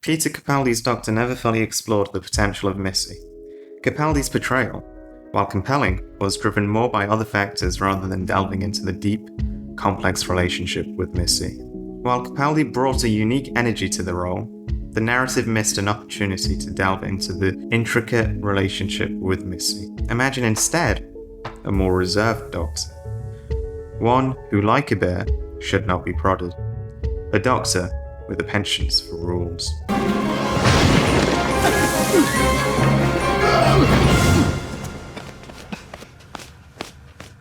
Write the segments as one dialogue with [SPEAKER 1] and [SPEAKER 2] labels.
[SPEAKER 1] Peter Capaldi's Doctor never fully explored the potential of Missy. Capaldi's portrayal, while compelling, was driven more by other factors rather than delving into the deep, complex relationship with Missy. While Capaldi brought a unique energy to the role, the narrative missed an opportunity to delve into the intricate relationship with Missy. Imagine instead a more reserved Doctor. One who, like a bear, should not be prodded. A Doctor with a penchant for rules.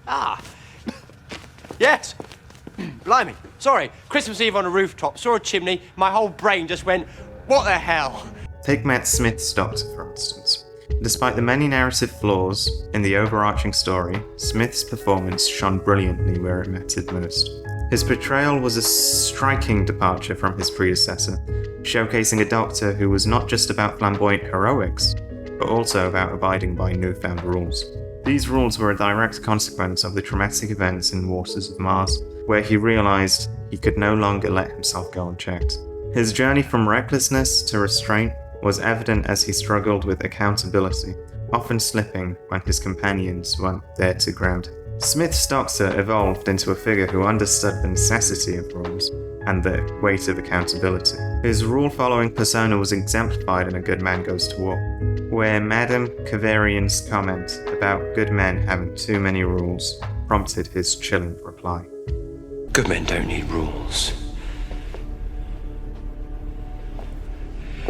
[SPEAKER 2] Ah! Yes! Blimey. Sorry, Christmas Eve on a rooftop, saw a chimney, my whole brain just went, what the hell?
[SPEAKER 1] Take Matt Smith's Doctor, for instance. Despite the many narrative flaws in the overarching story, Smith's performance shone brilliantly where it mattered most. His portrayal was a striking departure from his predecessor, showcasing a Doctor who was not just about flamboyant heroics, but also about abiding by newfound rules. These rules were a direct consequence of the traumatic events in Waters of Mars, where he realized he could no longer let himself go unchecked. His journey from recklessness to restraint was evident as he struggled with accountability, often slipping when his companions weren't there to ground him. Smith's Doctor evolved into a figure who understood the necessity of rules and the weight of accountability. His rule-following persona was exemplified in A Good Man Goes to War, where Madame Kavarian's comment about good men having too many rules prompted his chilling reply.
[SPEAKER 2] Good men don't need rules.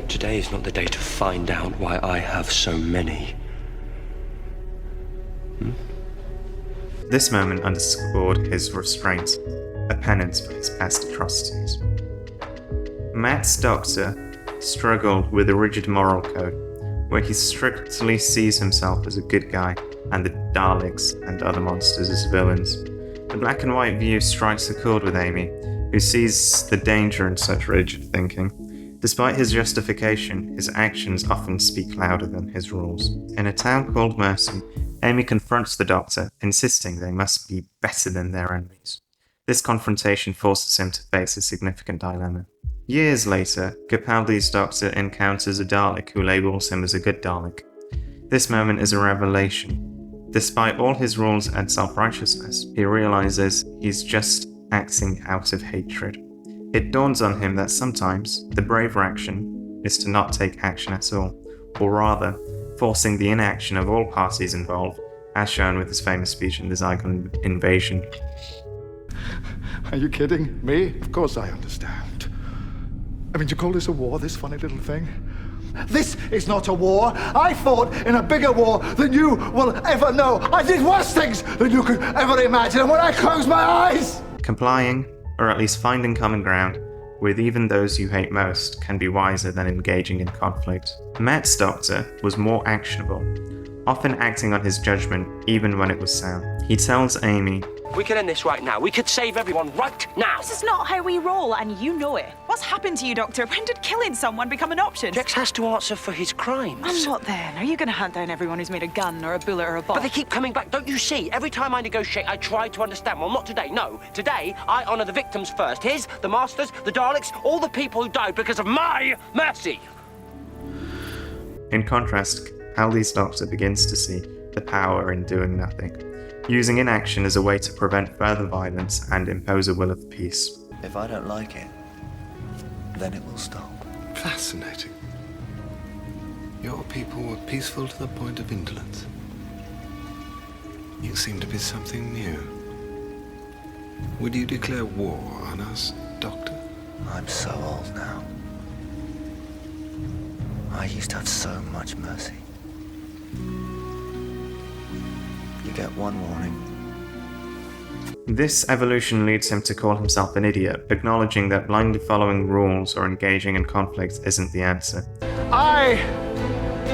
[SPEAKER 2] Today is not the day to find out why I have so many.
[SPEAKER 1] This moment underscored his restraint, a penance for his past atrocities. Matt's Doctor struggled with a rigid moral code, where he strictly sees himself as a good guy and the Daleks and other monsters as villains. The black and white view strikes a chord with Amy, who sees the danger in such rigid thinking. Despite his justification, his actions often speak louder than his rules. In A Town Called Mercy, Amy confronts the Doctor, insisting they must be better than their enemies. This confrontation forces him to face a significant dilemma. Years later, Capaldi's Doctor encounters a Dalek who labels him as a good Dalek. This moment is a revelation. Despite all his rules and self-righteousness, he realizes he's just acting out of hatred. It dawns on him that sometimes the braver action is to not take action at all, or rather, forcing the inaction of all parties involved, as shown with his famous speech in the Zygon invasion.
[SPEAKER 3] Are you kidding? Me? Of course I understand. I mean, to call this a war, this funny little thing? This is not a war. I fought in a bigger war than you will ever know. I did worse things than you could ever imagine, and when I close my eyes...
[SPEAKER 1] Complying, or at least finding common ground, with even those you hate most can be wiser than engaging in conflict. Matt's Doctor was more actionable, often acting on his judgment even when it was sound. He tells Amy,
[SPEAKER 2] We could end this right now. We could save everyone right now.
[SPEAKER 4] This is not how we roll, and you know it. What's happened to you, Doctor? When did killing someone become an option?
[SPEAKER 2] Jex has to answer for his crimes.
[SPEAKER 4] And what then? Are you going to hunt down everyone who's made a gun or a bullet or a bomb?
[SPEAKER 2] But they keep coming back, don't you see? Every time I negotiate, I try to understand. Well, not today, no. Today, I honour the victims first. His, the Masters, the Daleks, all the people who died because of my mercy.
[SPEAKER 1] In contrast, Capaldi's Doctor begins to see the power in doing nothing, using inaction as a way to prevent further violence and impose a will of peace.
[SPEAKER 5] If I don't like it, then it will stop.
[SPEAKER 6] Fascinating. Your people were peaceful to the point of indolence. You seem to be something new. Would you declare war on us, Doctor?
[SPEAKER 5] I'm so old now. I used to have so much mercy. You get one warning.
[SPEAKER 1] This evolution leads him to call himself an idiot, acknowledging that blindly following rules or engaging in conflict isn't the answer.
[SPEAKER 3] I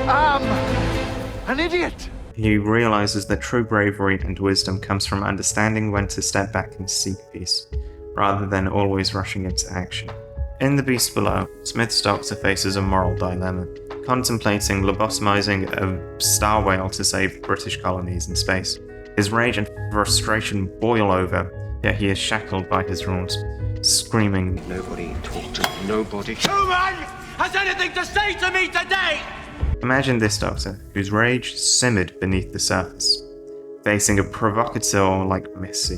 [SPEAKER 3] am an idiot!
[SPEAKER 1] He realizes that true bravery and wisdom comes from understanding when to step back and seek peace, rather than always rushing into action. In The Beast Below, Smith's Doctor faces a moral dilemma, contemplating lobotomizing a star whale to save British colonies in space. His rage and frustration boil over, yet he is shackled by his rules, screaming,
[SPEAKER 2] Nobody talk to me. Nobody.
[SPEAKER 7] Human
[SPEAKER 2] has anything to say to me today!
[SPEAKER 1] Imagine this Doctor, whose rage simmered beneath the surface, facing a provocateur like Missy.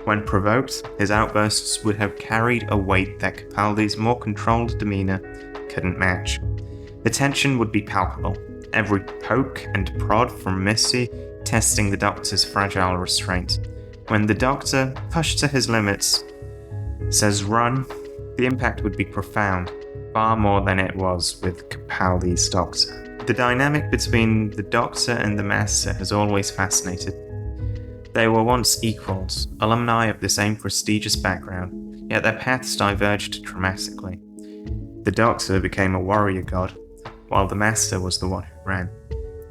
[SPEAKER 1] When provoked, his outbursts would have carried a weight that Capaldi's more controlled demeanour couldn't match. The tension would be palpable, every poke and prod from Missy testing the Doctor's fragile restraint. When the Doctor, pushed to his limits, says run, the impact would be profound, far more than it was with Capaldi's Doctor. The dynamic between the Doctor and the Master has always fascinated. They were once equals, alumni of the same prestigious background, yet their paths diverged dramatically. The Doctor became a warrior god, while the Master was the one who ran.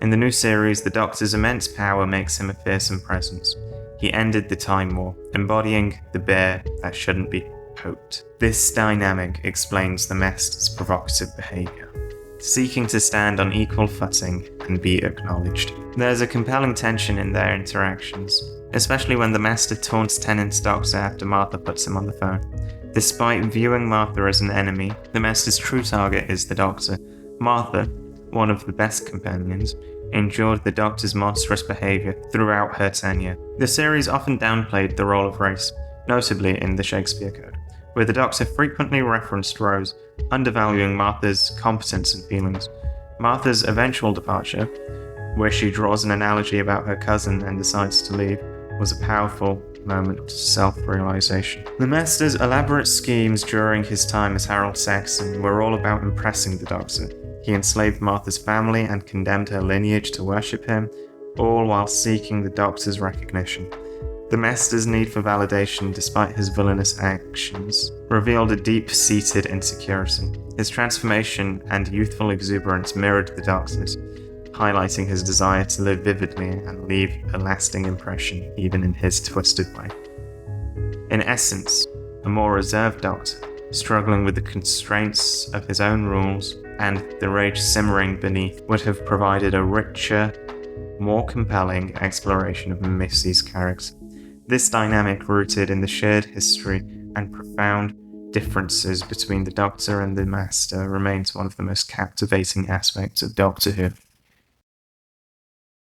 [SPEAKER 1] In the new series, the Doctor's immense power makes him a fearsome presence. He ended the Time War, embodying the bear that shouldn't be poked. This dynamic explains the Master's provocative behaviour, seeking to stand on equal footing and be acknowledged. There's a compelling tension in their interactions, especially when the Master taunts Tennant's Doctor after Martha puts him on the phone. Despite viewing Martha as an enemy, the Master's true target is the Doctor. Martha, one of the best companions, endured the Doctor's monstrous behaviour throughout her tenure. The series often downplayed the role of race, notably in the Shakespeare Code, where the Doctor frequently referenced Rose, undervaluing Martha's competence and feelings. Martha's eventual departure, where she draws an analogy about her cousin and decides to leave, was a powerful moment of self-realization. The Master's elaborate schemes during his time as Harold Saxon were all about impressing the Doctor. He enslaved Martha's family and condemned her lineage to worship him, all while seeking the Doctor's recognition. The Master's need for validation, despite his villainous actions, revealed a deep-seated insecurity. His transformation and youthful exuberance mirrored the Doctor's, highlighting his desire to live vividly and leave a lasting impression even in his twisted way. In essence, a more reserved Doctor, struggling with the constraints of his own rules and the rage simmering beneath, would have provided a richer, more compelling exploration of Missy's character. This dynamic, rooted in the shared history and profound differences between the Doctor and the Master, remains one of the most captivating aspects of Doctor Who.